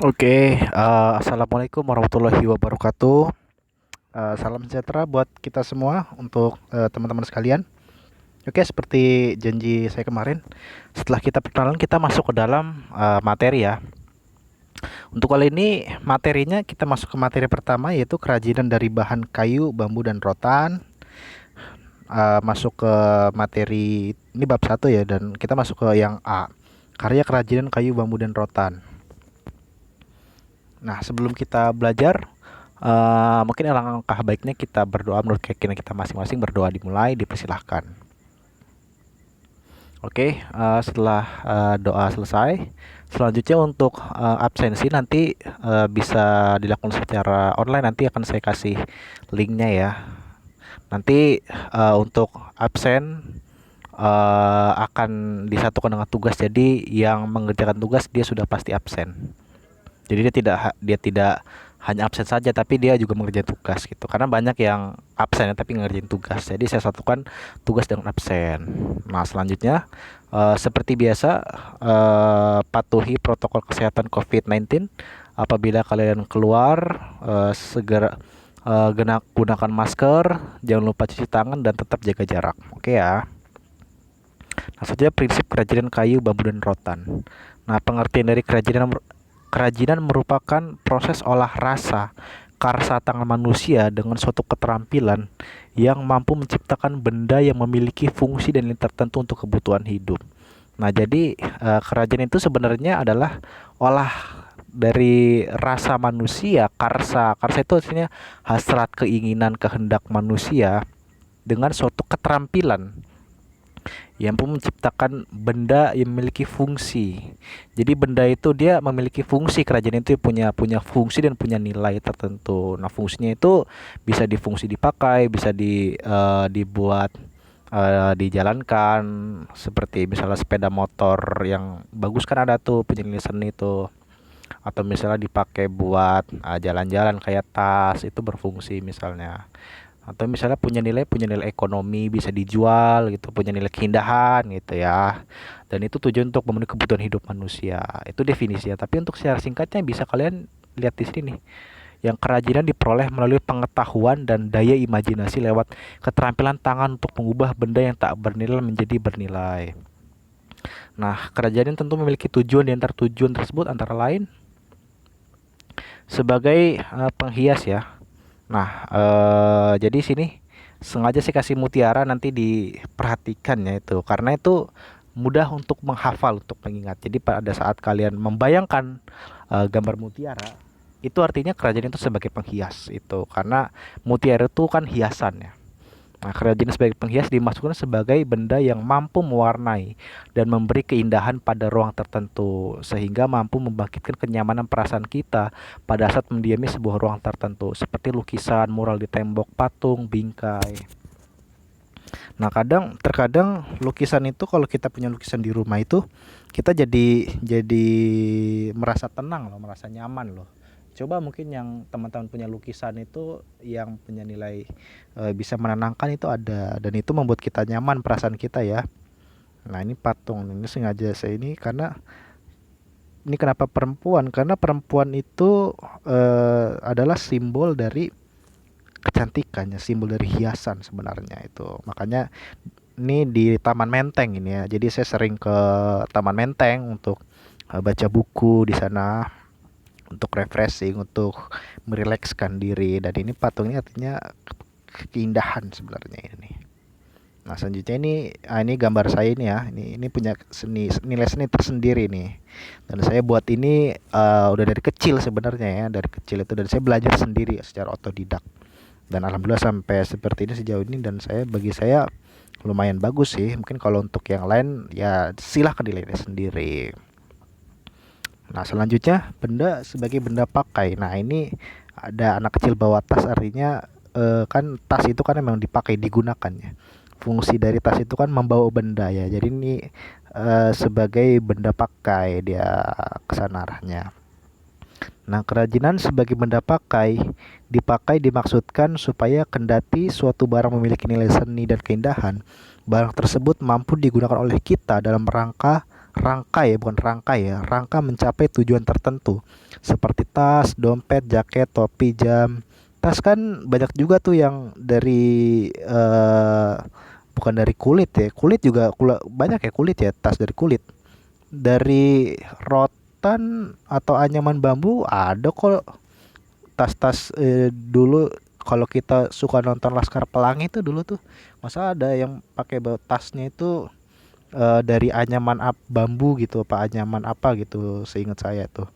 Oke, assalamualaikum warahmatullahi wabarakatuh. Salam sejahtera buat kita semua untuk teman-teman sekalian. Oke, seperti janji saya kemarin, setelah kita perkenalan kita masuk ke dalam materi ya. Untuk kali ini materinya kita masuk ke materi pertama yaitu kerajinan dari bahan kayu, bambu dan rotan. Masuk ke materi ini bab satu ya, dan kita masuk ke yang A, karya kerajinan kayu, bambu dan rotan. Nah, sebelum kita belajar, mungkin alangkah baiknya kita berdoa menurut keyakinan kita masing-masing. Berdoa dimulai, dipersilahkan. Oke, setelah doa selesai, selanjutnya untuk absensi nanti bisa dilakukan secara online. Nanti akan saya kasih linknya ya. Nanti untuk absen akan disatukan dengan tugas. Jadi yang mengerjakan tugas dia sudah pasti absen. Jadi dia tidak hanya absen saja, tapi dia juga mengerjakan tugas gitu. Karena banyak yang absen ya, tapi ngerjain tugas. Jadi saya satukan tugas dengan absen. Nah, selanjutnya seperti biasa, patuhi protokol kesehatan COVID-19. Apabila kalian keluar, segera gunakan masker, jangan lupa cuci tangan dan tetap jaga jarak. Oke ya. Nah, selanjutnya prinsip kerajinan kayu, bambu dan rotan. Nah, pengertian dari kerajinan merupakan proses olah rasa karsa tangan manusia dengan suatu keterampilan yang mampu menciptakan benda yang memiliki fungsi dan nilai tertentu untuk kebutuhan hidup. Nah, jadi kerajinan itu sebenarnya adalah olah dari rasa manusia, karsa. Karsa itu artinya hasrat, keinginan, kehendak manusia dengan suatu keterampilan yang pun menciptakan benda yang memiliki fungsi. Jadi benda itu dia memiliki fungsi, kerajaan itu punya punya fungsi dan punya nilai tertentu. Nah, fungsinya itu bisa difungsi dipakai, bisa dibuat dijalankan, seperti misalnya sepeda motor yang bagus kan ada tuh punya nilai seni itu, atau misalnya dipakai buat jalan-jalan kayak tas itu berfungsi misalnya, atau misalnya punya nilai ekonomi, bisa dijual gitu, punya nilai keindahan gitu ya, dan itu tujuan untuk memenuhi kebutuhan hidup manusia. Itu definisinya, tapi untuk secara singkatnya bisa kalian lihat di sini nih, yang kerajinan diperoleh melalui pengetahuan dan daya imajinasi lewat keterampilan tangan untuk mengubah benda yang tak bernilai menjadi bernilai. Nah, kerajinan tentu memiliki tujuan. Di antara tujuan tersebut antara lain sebagai penghias ya. Nah, jadi sini sengaja saya kasih mutiara, nanti diperhatikan ya itu, karena itu mudah untuk menghafal, untuk mengingat. Jadi pada saat kalian membayangkan gambar mutiara, itu artinya kerajaan itu sebagai penghias itu, karena mutiara itu kan hiasan ya. Nah, kerajinan sebagai penghias dimasukkan sebagai benda yang mampu mewarnai dan memberi keindahan pada ruang tertentu, sehingga mampu membangkitkan kenyamanan perasaan kita pada saat mendiami sebuah ruang tertentu, seperti lukisan, mural di tembok, patung, bingkai. Nah, terkadang lukisan itu, kalau kita punya lukisan di rumah itu, kita jadi merasa tenang loh, merasa nyaman loh. Coba mungkin yang teman-teman punya lukisan itu yang punya nilai bisa menenangkan itu ada, dan itu membuat kita nyaman perasaan kita ya. Nah, ini patung ini sengaja saya ini, karena ini kenapa perempuan? Karena perempuan itu adalah simbol dari kecantikannya, simbol dari hiasan sebenarnya itu. Makanya ini di Taman Menteng ini ya. Jadi saya sering ke Taman Menteng untuk baca buku di sana, untuk refreshing, untuk merilekskan diri. Dan ini patung ini artinya keindahan sebenarnya ini. Nah, selanjutnya ini gambar saya ini ya. Ini punya nilai seni tersendiri nih. Dan saya buat ini udah dari kecil sebenarnya ya, dari kecil itu, dan saya belajar sendiri secara otodidak. Dan alhamdulillah sampai seperti ini sejauh ini, dan bagi saya lumayan bagus sih. Mungkin kalau untuk yang lain ya silahkan dinilai sendiri. Nah, selanjutnya benda sebagai benda pakai. Nah, ini ada anak kecil bawa tas, artinya kan tas itu kan memang dipakai, digunakan ya. Fungsi dari tas itu kan membawa benda ya. Jadi ini sebagai benda pakai dia kesana arahnya. Nah, kerajinan sebagai benda dipakai dimaksudkan supaya kendati suatu barang memiliki nilai seni dan keindahan, barang tersebut mampu digunakan oleh kita dalam rangka rangka ya, bukan rangka ya, rangka mencapai tujuan tertentu seperti tas, dompet, jaket, topi, jam. Tas kan banyak juga tuh yang dari bukan dari kulit ya, kulit juga banyak ya, kulit ya, tas dari kulit, dari rotan atau anyaman bambu ada kok. Tas-tas dulu kalau kita suka nonton Laskar Pelangi itu dulu tuh, masa ada yang pakai tasnya itu dari anyaman bambu gitu, apa anyaman apa gitu, seingat saya tuh.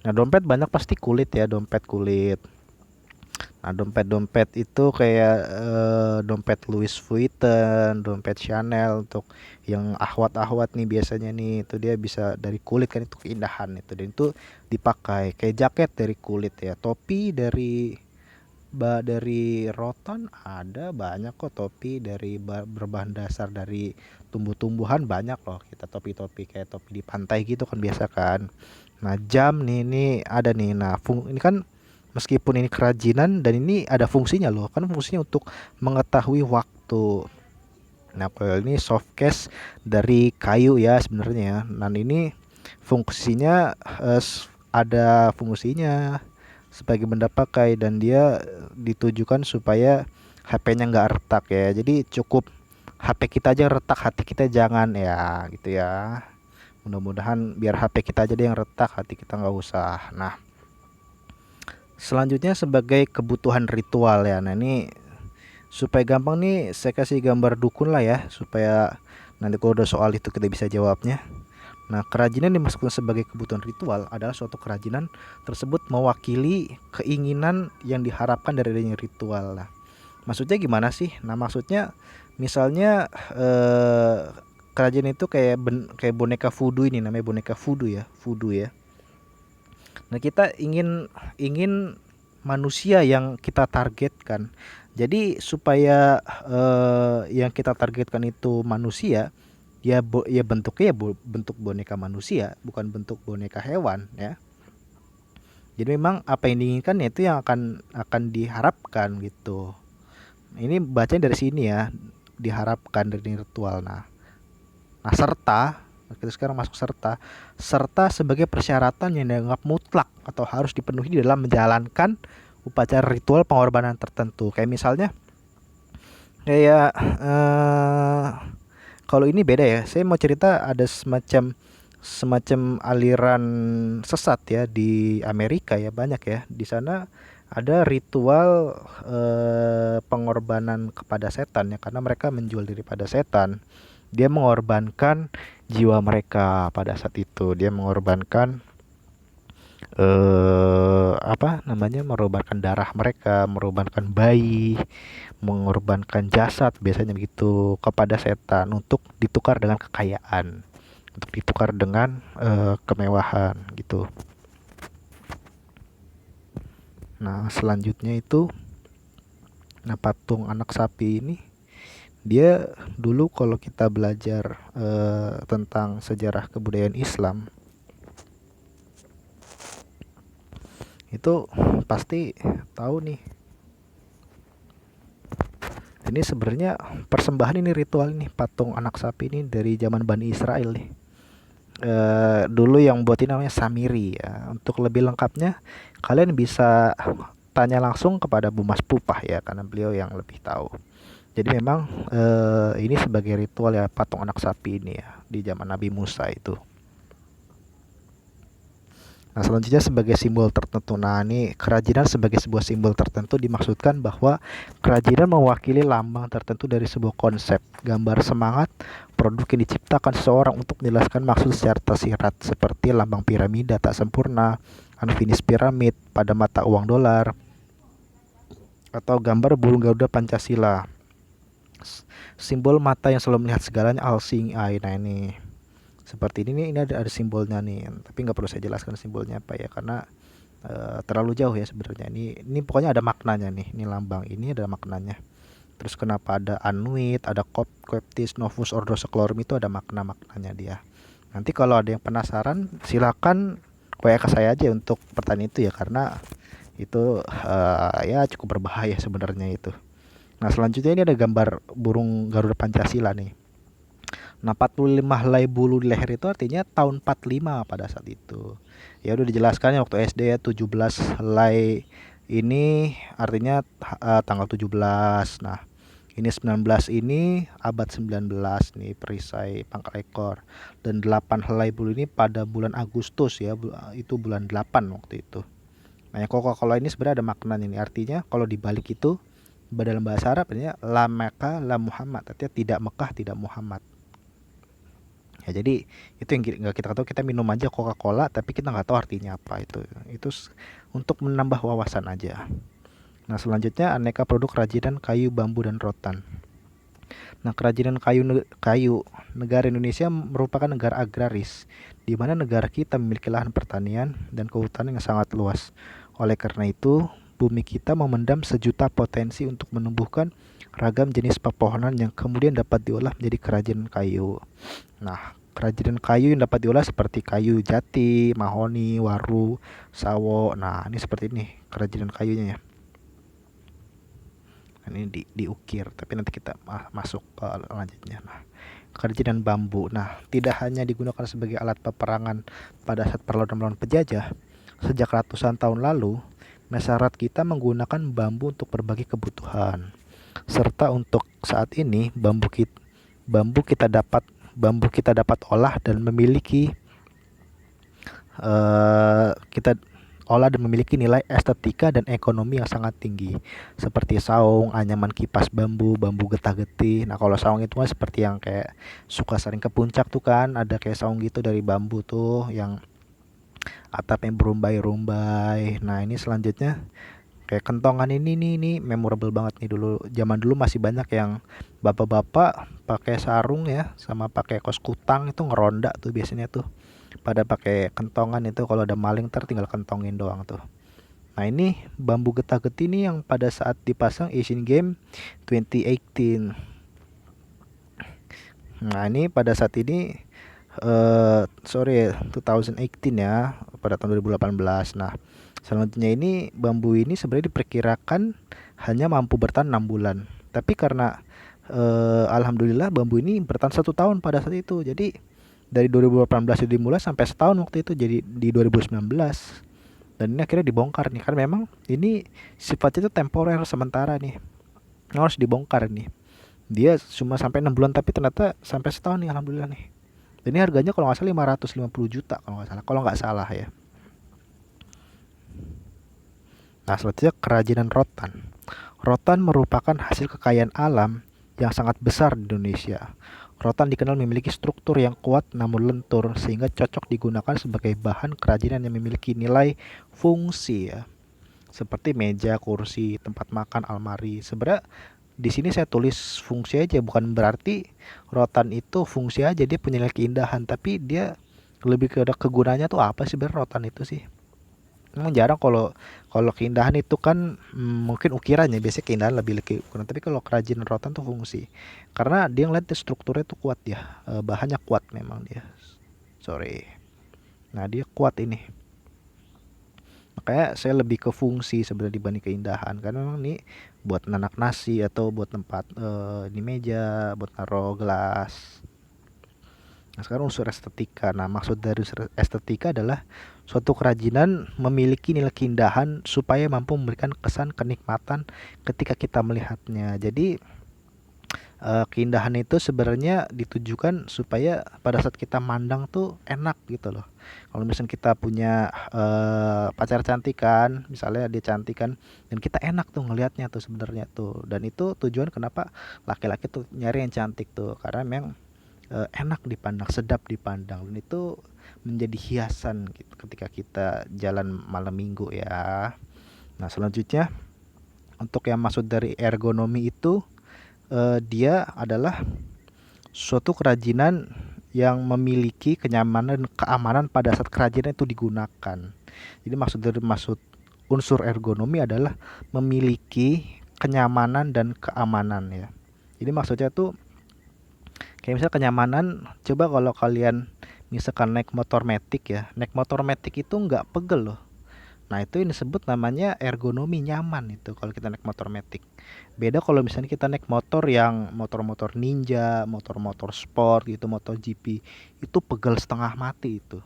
Nah, dompet banyak pasti kulit ya, dompet kulit. Nah, dompet-dompet itu kayak dompet Louis Vuitton, dompet Chanel untuk yang ahwat-ahwat nih biasanya nih, itu dia bisa dari kulit kan, itu keindahan itu, dan itu dipakai. Kayak jaket dari kulit ya, topi dari rotan ada banyak kok, topi dari berbahan dasar dari tumbuh-tumbuhan banyak loh, kita topi-topi kayak topi di pantai gitu kan biasa kan. Nah, jam nih ini ada nih. Nah, ini kan meskipun ini kerajinan dan ini ada fungsinya loh, kan fungsinya untuk mengetahui waktu. Nah, kalau ini soft case dari kayu ya sebenarnya ya. Nah, ini fungsinya ada fungsinya sebagai benda pakai, dan dia ditujukan supaya HP-nya nggak retak ya. Jadi cukup HP kita aja retak, hati kita jangan ya gitu ya. Mudah-mudahan biar HP kita aja deh yang retak, hati kita nggak usah. Nah, selanjutnya sebagai kebutuhan ritual ya. Nah, ini supaya gampang nih saya kasih gambar dukun lah ya, supaya nanti kalau udah soal itu kita bisa jawabnya. Nah, kerajinan dimasukkan sebagai kebutuhan ritual adalah suatu kerajinan tersebut mewakili keinginan yang diharapkan dari adanya ritual. Nah, maksudnya gimana sih? Nah, maksudnya misalnya kerajinan itu kayak boneka voodoo, ini namanya boneka voodoo ya, voodoo ya. Nah, kita ingin ingin manusia yang kita targetkan. Jadi supaya yang kita targetkan itu manusia, ya bentuknya ya bentuk boneka manusia, bukan bentuk boneka hewan ya. Jadi memang apa yang diinginkan ya itu yang akan diharapkan gitu. Ini bacanya dari sini ya, diharapkan dari ritual. Nah, kita sekarang masuk serta sebagai persyaratan yang dianggap mutlak atau harus dipenuhi dalam menjalankan upacara ritual pengorbanan tertentu. Kayak misalnya kayak kalau ini beda ya. Saya mau cerita ada semacam aliran sesat ya di Amerika ya, banyak ya. Di sana ada ritual pengorbanan kepada setan ya, karena mereka menjual diri pada setan. Dia mengorbankan jiwa mereka pada saat itu. Dia mengorbankan apa namanya, mengorbankan darah mereka, mengorbankan bayi, mengorbankan jasad biasanya begitu kepada setan untuk ditukar dengan kekayaan, untuk ditukar dengan kemewahan gitu. Nah, selanjutnya itu, nah, patung anak sapi ini dia dulu kalau kita belajar tentang sejarah kebudayaan Islam itu pasti tahu nih, ini sebenarnya persembahan, ini ritual nih patung anak sapi ini dari zaman Bani Israel nih. Dulu yang buat ini namanya Samiri ya. Untuk lebih lengkapnya kalian bisa tanya langsung kepada Bu Mas Pupah ya, karena beliau yang lebih tahu. Jadi memang ini sebagai ritual ya, patung anak sapi ini ya di zaman Nabi Musa itu. Nah, selanjutnya sebagai simbol tertentu. Nah, ini kerajinan sebagai sebuah simbol tertentu dimaksudkan bahwa kerajinan mewakili lambang tertentu dari sebuah konsep, gambar semangat, produk yang diciptakan seseorang untuk menjelaskan maksud secara tersirat, seperti lambang piramida tak sempurna, unfinished pyramid pada mata uang dolar, atau gambar burung Garuda Pancasila. Simbol mata yang selalu melihat segalanya, all seeing eye. Nah, ini seperti ini ada simbolnya nih, tapi nggak perlu saya jelaskan simbolnya apa ya, karena terlalu jauh ya sebenarnya. Ini pokoknya ada maknanya nih, ini lambang ini ada maknanya. Terus kenapa ada Anuit, ada Coptis, Novus Ordo Seclorum, itu ada maknanya dia. Nanti kalau ada yang penasaran silakan WA ke saya aja untuk pertanyaan itu ya, karena itu ya cukup berbahaya sebenarnya itu. Nah, selanjutnya ini ada gambar burung Garuda Pancasila nih. Nah, 45 helai bulu di leher itu artinya tahun 45 pada saat itu. Ya udah dijelaskan ya waktu SD ya, 17 helai ini artinya tanggal 17. Nah, ini 19 ini abad 19 nih perisai pangkal ekor. Dan 8 helai bulu ini pada bulan Agustus ya, itu bulan 8 waktu itu. Nah, yang Coca-Cola ini sebenarnya ada maknanya nih. Artinya kalau dibalik itu dalam bahasa Arab artinya la Mekah la Muhammad, artinya tidak Mekah tidak Muhammad. Ya jadi itu yang nggak kita tahu, kita minum aja Coca-Cola tapi kita nggak tahu artinya apa itu untuk menambah wawasan aja. Nah selanjutnya aneka produk kerajinan kayu, bambu dan rotan. Nah kerajinan kayu negara Indonesia merupakan negara agraris, di mana negara kita memiliki lahan pertanian dan kehutanan yang sangat luas. Oleh karena itu bumi kita memendam sejuta potensi untuk menumbuhkan ragam jenis pepohonan yang kemudian dapat diolah menjadi kerajinan kayu. Nah, kerajinan kayu yang dapat diolah seperti kayu jati, mahoni, waru, sawo. Nah, ini seperti ini kerajinan kayunya ya. Ini diukir, tapi nanti kita masuk ke lanjutnya. Nah, kerajinan bambu. Nah, tidak hanya digunakan sebagai alat peperangan pada saat perlawanan melawan penjajah. Sejak ratusan tahun lalu, masyarakat kita menggunakan bambu untuk berbagai kebutuhan. Serta untuk saat ini bambu kita dapat olah dan memiliki nilai estetika dan ekonomi yang sangat tinggi, seperti saung, anyaman kipas bambu, bambu getah-getih. Nah kalau saung itu kan seperti yang kayak suka sering ke puncak tuh kan, ada kayak saung gitu dari bambu tuh yang atapnya berumbai-rumbai. Nah ini selanjutnya kayak kentongan ini memorable banget nih. Zaman dulu masih banyak yang bapak-bapak pakai sarung ya sama pakai kos kutang itu ngeronda tuh biasanya tuh pada pakai kentongan itu, kalau ada maling tinggal kentongin doang tuh. Nah ini bambu getah-getih ini yang pada saat dipasang Asian Games 2018. Nah ini pada saat ini 2018 ya, pada tahun 2018. Nah selanjutnya ini bambu ini sebenarnya diperkirakan hanya mampu bertahan 6 bulan, tapi karena alhamdulillah bambu ini bertahan 1 tahun pada saat itu. Jadi dari 2018 itu dimulai sampai setahun waktu itu, jadi di 2019. Dan ini akhirnya dibongkar nih, karena memang ini sifatnya itu temporer sementara nih, harus dibongkar nih. Dia cuma sampai 6 bulan tapi ternyata sampai setahun nih, alhamdulillah nih. Dan ini harganya kalau nggak salah 550 juta kalau nggak salah ya. Nah selanjutnya kerajinan rotan. Rotan merupakan hasil kekayaan alam yang sangat besar di Indonesia. Rotan dikenal memiliki struktur yang kuat namun lentur, sehingga cocok digunakan sebagai bahan kerajinan yang memiliki nilai fungsi ya, seperti meja, kursi, tempat makan, almari. Sebenarnya di sini saya tulis fungsi aja, bukan berarti rotan itu fungsi aja dia punya nilai keindahan, tapi dia lebih ke kegunaannya tuh apa sih sebenarnya rotan itu sih. Memang jarang kalau kalau keindahan itu kan mungkin ukirannya, biasanya keindahan lebih ukuran, tapi kalau kerajinan rotan tuh fungsi. Karena dia ngeliat strukturnya tuh kuat ya, bahannya kuat memang dia. Sorry. Nah, dia kuat ini. Makanya saya lebih ke fungsi sebenarnya dibanding keindahan, karena memang nih buat nanak nasi atau buat tempat di meja, buat naruh gelas. Nah, sekarang unsur estetika. Nah, maksud dari unsur estetika adalah suatu kerajinan memiliki nilai keindahan supaya mampu memberikan kesan kenikmatan ketika kita melihatnya. Jadi, keindahan itu sebenarnya ditujukan supaya pada saat kita mandang tuh enak gitu loh. Kalau misalnya kita punya pacar cantik kan, misalnya dia cantik kan, dan kita enak tuh ngelihatnya tuh sebenarnya tuh. Dan itu tujuan kenapa laki-laki tuh nyari yang cantik tuh, karena memang enak dipandang, sedap dipandang, dan itu menjadi hiasan gitu ketika kita jalan malam minggu ya. Nah selanjutnya untuk yang maksud dari ergonomi itu, dia adalah suatu kerajinan yang memiliki kenyamanan dan keamanan pada saat kerajinan itu digunakan. Jadi maksud unsur ergonomi adalah memiliki kenyamanan dan keamanan ya. Jadi maksudnya tuh kayak misalnya kenyamanan, coba kalau kalian misalkan naik motor metik ya, naik motor metik itu nggak pegel loh. Nah, itu yang disebut namanya ergonomi, nyaman itu kalau kita naik motor matic. Beda kalau misalnya kita naik motor yang motor-motor ninja, motor-motor sport gitu, MotoGP, itu pegel setengah mati itu.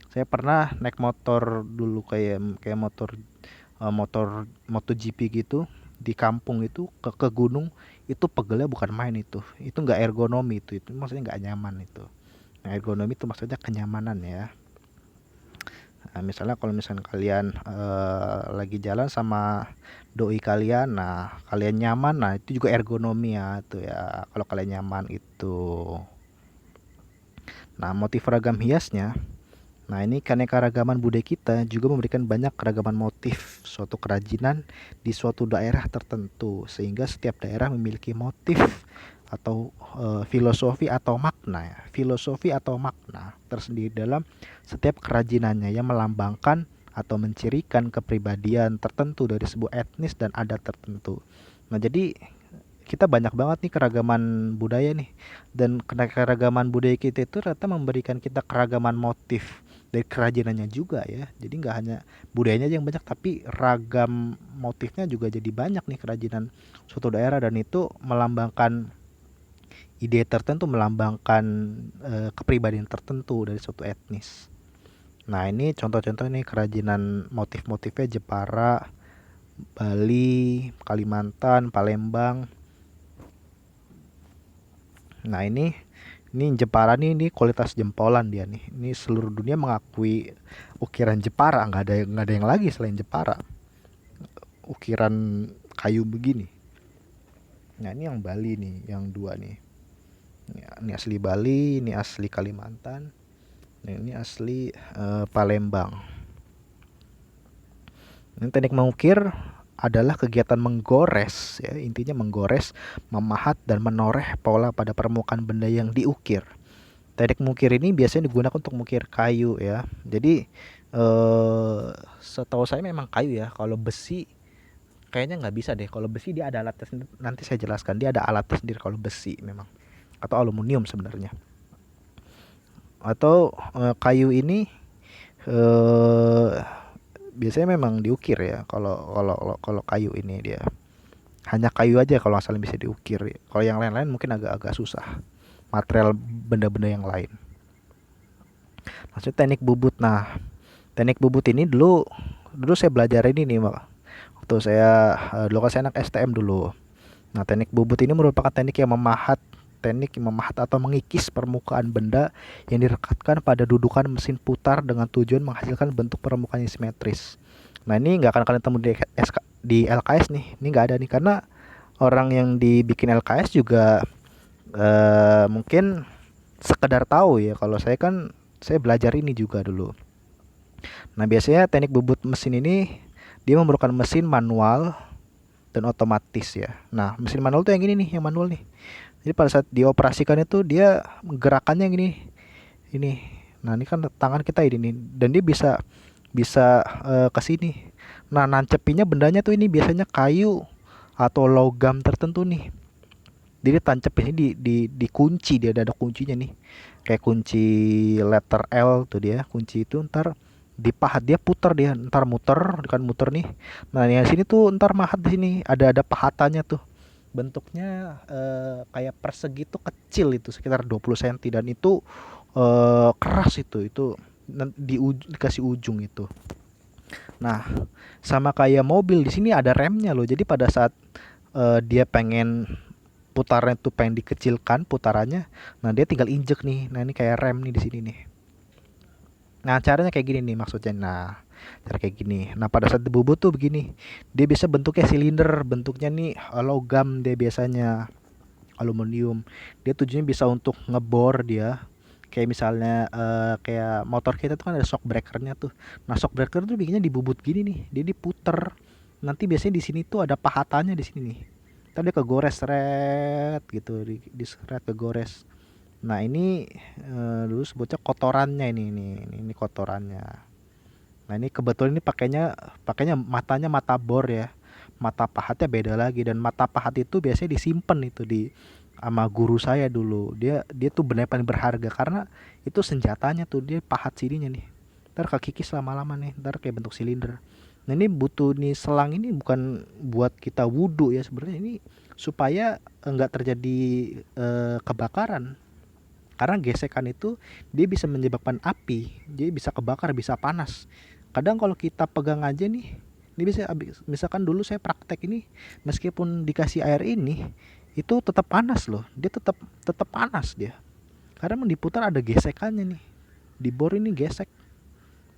Saya pernah naik motor dulu kayak kayak motor motor MotoGP gitu di kampung itu ke gunung, itu pegelnya bukan main itu. Itu nggak ergonomi itu maksudnya nggak nyaman itu. Nah, ergonomi itu maksudnya kenyamanan ya. Nah, misalnya kalau misalnya kalian lagi jalan sama doi kalian, nah kalian nyaman, nah itu juga ergonomi ya tuh ya. Kalau kalian nyaman itu. Nah, motif ragam hiasnya. Nah, ini keanekaragaman budaya kita juga memberikan banyak keragaman motif suatu kerajinan di suatu daerah tertentu, sehingga setiap daerah memiliki motif atau filosofi atau makna ya. Filosofi atau makna tersendiri dalam setiap kerajinannya yang melambangkan atau mencirikan kepribadian tertentu dari sebuah etnis dan adat tertentu. Nah, jadi kita banyak banget nih keragaman budaya nih, dan keragaman budaya kita itu ternyata memberikan kita keragaman motif dari kerajinannya juga ya. Jadi nggak hanya budayanya aja yang banyak, tapi ragam motifnya juga jadi banyak nih kerajinan suatu daerah, dan itu melambangkan ide tertentu, melambangkan kepribadian tertentu dari suatu etnis. Nah, ini contoh-contoh nih kerajinan motif-motifnya Jepara, Bali, Kalimantan, Palembang. Nah, ini Jepara nih, ini kualitas jempolan dia nih. Ini seluruh dunia mengakui ukiran Jepara, nggak ada yang lagi selain Jepara. Ukiran kayu begini. Nah, ini yang Bali nih, yang dua nih. Ini asli Bali, ini asli Kalimantan. Nah, ini asli Palembang. Ini teknik mengukir adalah kegiatan menggores ya, intinya menggores, memahat dan menoreh pola pada permukaan benda yang diukir. Teknik mengukir ini biasanya digunakan untuk mengukir kayu ya. Jadi setahu saya memang kayu ya. Kalau besi kayaknya nggak bisa deh. Kalau besi dia ada alatnya sendiri. Nanti saya jelaskan, dia ada alatnya sendiri kalau besi memang. Atau aluminium sebenarnya. Atau kayu ini eh biasanya memang diukir ya. Kalau kayu ini dia hanya kayu aja kalau asal bisa diukir. Kalau yang lain-lain mungkin agak-agak susah. Material benda-benda yang lain. Maksudnya teknik bubut. Nah, teknik bubut ini dulu dulu saya belajar ini nih, Mak. Waktu saya dulu kan saya anak STM dulu. Nah, teknik bubut ini merupakan teknik yang memahat atau mengikis permukaan benda yang direkatkan pada dudukan mesin putar dengan tujuan menghasilkan bentuk permukaan yang simetris. Nah, ini nggak akan kalian temu di LKS nih. Ini nggak ada nih, karena orang yang dibikin LKS juga mungkin sekedar tahu ya. Kalau saya kan saya belajar ini juga dulu. Nah, biasanya teknik bubut mesin ini dia memerlukan mesin manual dan otomatis ya. Nah, mesin manual tuh yang ini nih, yang manual nih. Jadi pada saat dioperasikan itu dia gerakannya gini. Ini. Nah, ini kan tangan kita ini nih, dan dia bisa bisa ke sini. Nah, nancepinnya bendanya tuh ini biasanya kayu atau logam tertentu nih. Jadi tancap ini di kunci, dia ada kuncinya nih. Kayak kunci letter L tuh dia, kunci itu ntar dipahat, dia putar, dia ntar muter kan, muter nih. Nah, yang sini tuh ntar mahat di sini, ada pahatannya tuh. Bentuknya kayak persegi tuh kecil, itu sekitar 20 cm, dan itu keras itu dikasih ujung itu. Nah, sama kayak mobil di sini ada remnya loh. Jadi pada saat dia pengen putarnya tuh pengen dikecilkan putarannya, nah dia tinggal injek nih. Nah, ini kayak rem nih di sini nih. Nah, caranya kayak gini nih maksudnya. Nah, cara kayak gini. Nah, pada saat dibubut tuh begini. Dia bisa bentuknya silinder, bentuknya nih logam dia biasanya, aluminium. Dia tujuannya bisa untuk ngebor dia. Kayak misalnya kayak motor kita tuh kan ada shock breakernya tuh. Nah, shock breaker tuh bikinnya dibubut gini nih. Dia diputer. Nanti biasanya di sini tuh ada pahatannya di sini nih. Tadi kegores seret gitu, di seret kegores. Nah, ini dulu sebutnya kotorannya, ini kotorannya. Nah, ini kebetulan ini pakainya pakainya matanya mata bor ya. Mata pahatnya beda lagi, dan mata pahat itu biasanya disimpan itu di sama guru saya dulu. Dia dia tuh benar paling berharga karena itu senjatanya tuh, dia pahat sininya nih. ntar kekikis lama-lama nih, ntar kayak bentuk silinder. Nah ini butuh nih selang ini bukan buat kita wudhu ya sebenarnya, ini supaya nggak terjadi kebakaran. Karena gesekan itu dia bisa menyebabkan api, jadi bisa kebakar, bisa panas. Kadang kalau kita pegang aja nih, ini bisa, misalkan dulu saya praktek ini, meskipun dikasih air ini, itu tetap panas loh, dia tetap tetap panas dia. Karena diputar ada gesekannya nih, di bor ini gesek,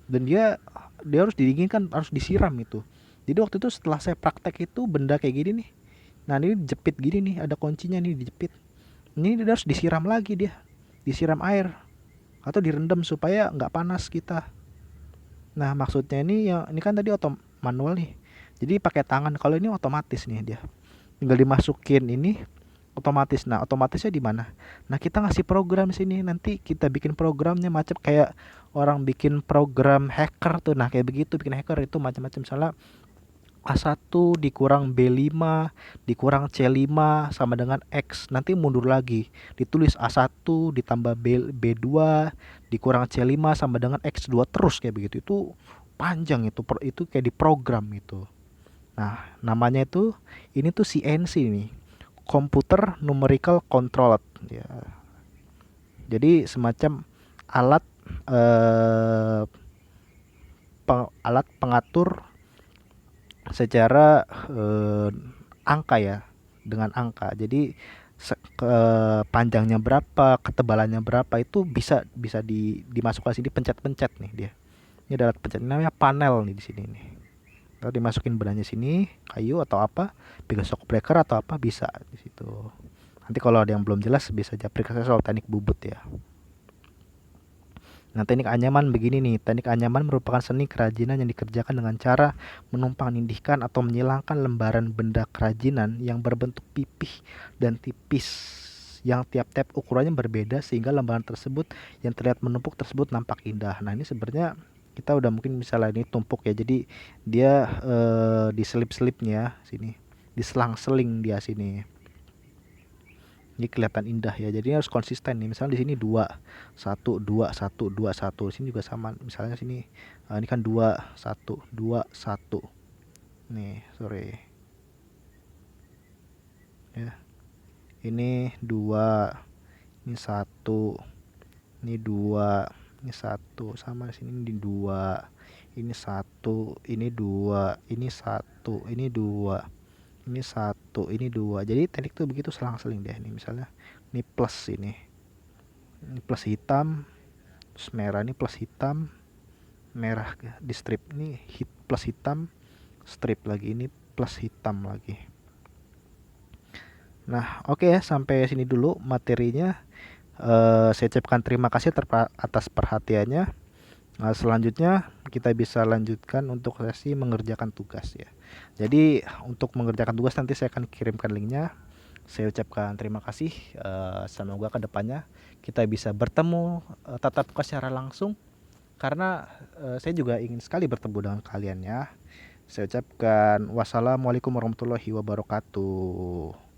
dan dia harus didinginkan, harus disiram itu. Jadi waktu itu setelah saya praktek itu benda kayak gini nih, nah ini jepit gini nih, ada kuncinya nih dijepit, ini dia harus disiram lagi, dia disiram air atau direndam supaya nggak panas kita. Nah maksudnya ini kan tadi manual nih, jadi pakai tangan. Kalau ini otomatis nih, dia tinggal dimasukin ini otomatis. Nah otomatisnya di mana? Nah kita ngasih program sini, nanti kita bikin programnya macam kayak orang bikin program hacker tuh. Nah kayak begitu bikin hacker itu macam-macam. Salah A1 dikurang B5 dikurang C5 sama dengan X, nanti mundur lagi ditulis A1 ditambah B2 dikurang C5 sama dengan X2, terus kayak begitu. Itu panjang, itu kayak diprogram itu. Nah namanya itu, ini tuh CNC nih, Computer Numerical Controlled ya. Jadi semacam alat eh, alat pengatur secara angka ya, dengan angka. Jadi panjangnya berapa, ketebalannya berapa, itu bisa bisa dimasukkan sini, pencet-pencet nih dia. Ini adalah pencet, namanya panel nih di sini nih. Lalu dimasukin benangnya sini, kayu atau apa, bigger shock breaker atau apa, bisa di situ. Nanti kalau ada yang belum jelas bisa japrik saya soal teknik bubut ya. Nah, teknik anyaman begini nih. Teknik anyaman merupakan seni kerajinan yang dikerjakan dengan cara menumpang nindihkan atau menyilangkan lembaran benda kerajinan yang berbentuk pipih dan tipis, yang tiap-tiap ukurannya berbeda sehingga lembaran tersebut yang terlihat menumpuk tersebut nampak indah. Nah, ini sebenarnya kita udah mungkin misalnya ini tumpuk ya. Jadi dia diselip-selipnya sini, diselang-seling dia sini. Ini kelihatan indah ya, jadi harus konsisten nih. Misalnya di sini 2 1 2 1 2 1, sini juga sama. Misalnya sini ini kan 2 1 2 1 nih, sorry ya, ini 2, ini 1, ini 2, ini 1, sama di sini, ini 2, ini 1, ini 2, ini 1, ini 2, ini 1, ini 2. Jadi teknik tuh begitu, selang-seling deh. Ini misalnya ini plus, ini plus hitam, terus merah, ini plus hitam, merah di strip, ini plus hitam, strip lagi, ini plus hitam lagi. Nah oke ya, sampai sini dulu materinya. Saya ucapkan terima kasih atas perhatiannya. Nah, selanjutnya kita bisa lanjutkan untuk sesi mengerjakan tugas ya. Jadi untuk mengerjakan tugas nanti saya akan kirimkan linknya. Saya ucapkan terima kasih. Semoga kedepannya kita bisa bertemu tatap muka secara langsung, karena saya juga ingin sekali bertemu dengan kalian ya. Saya ucapkan wassalamualaikum warahmatullahi wabarakatuh.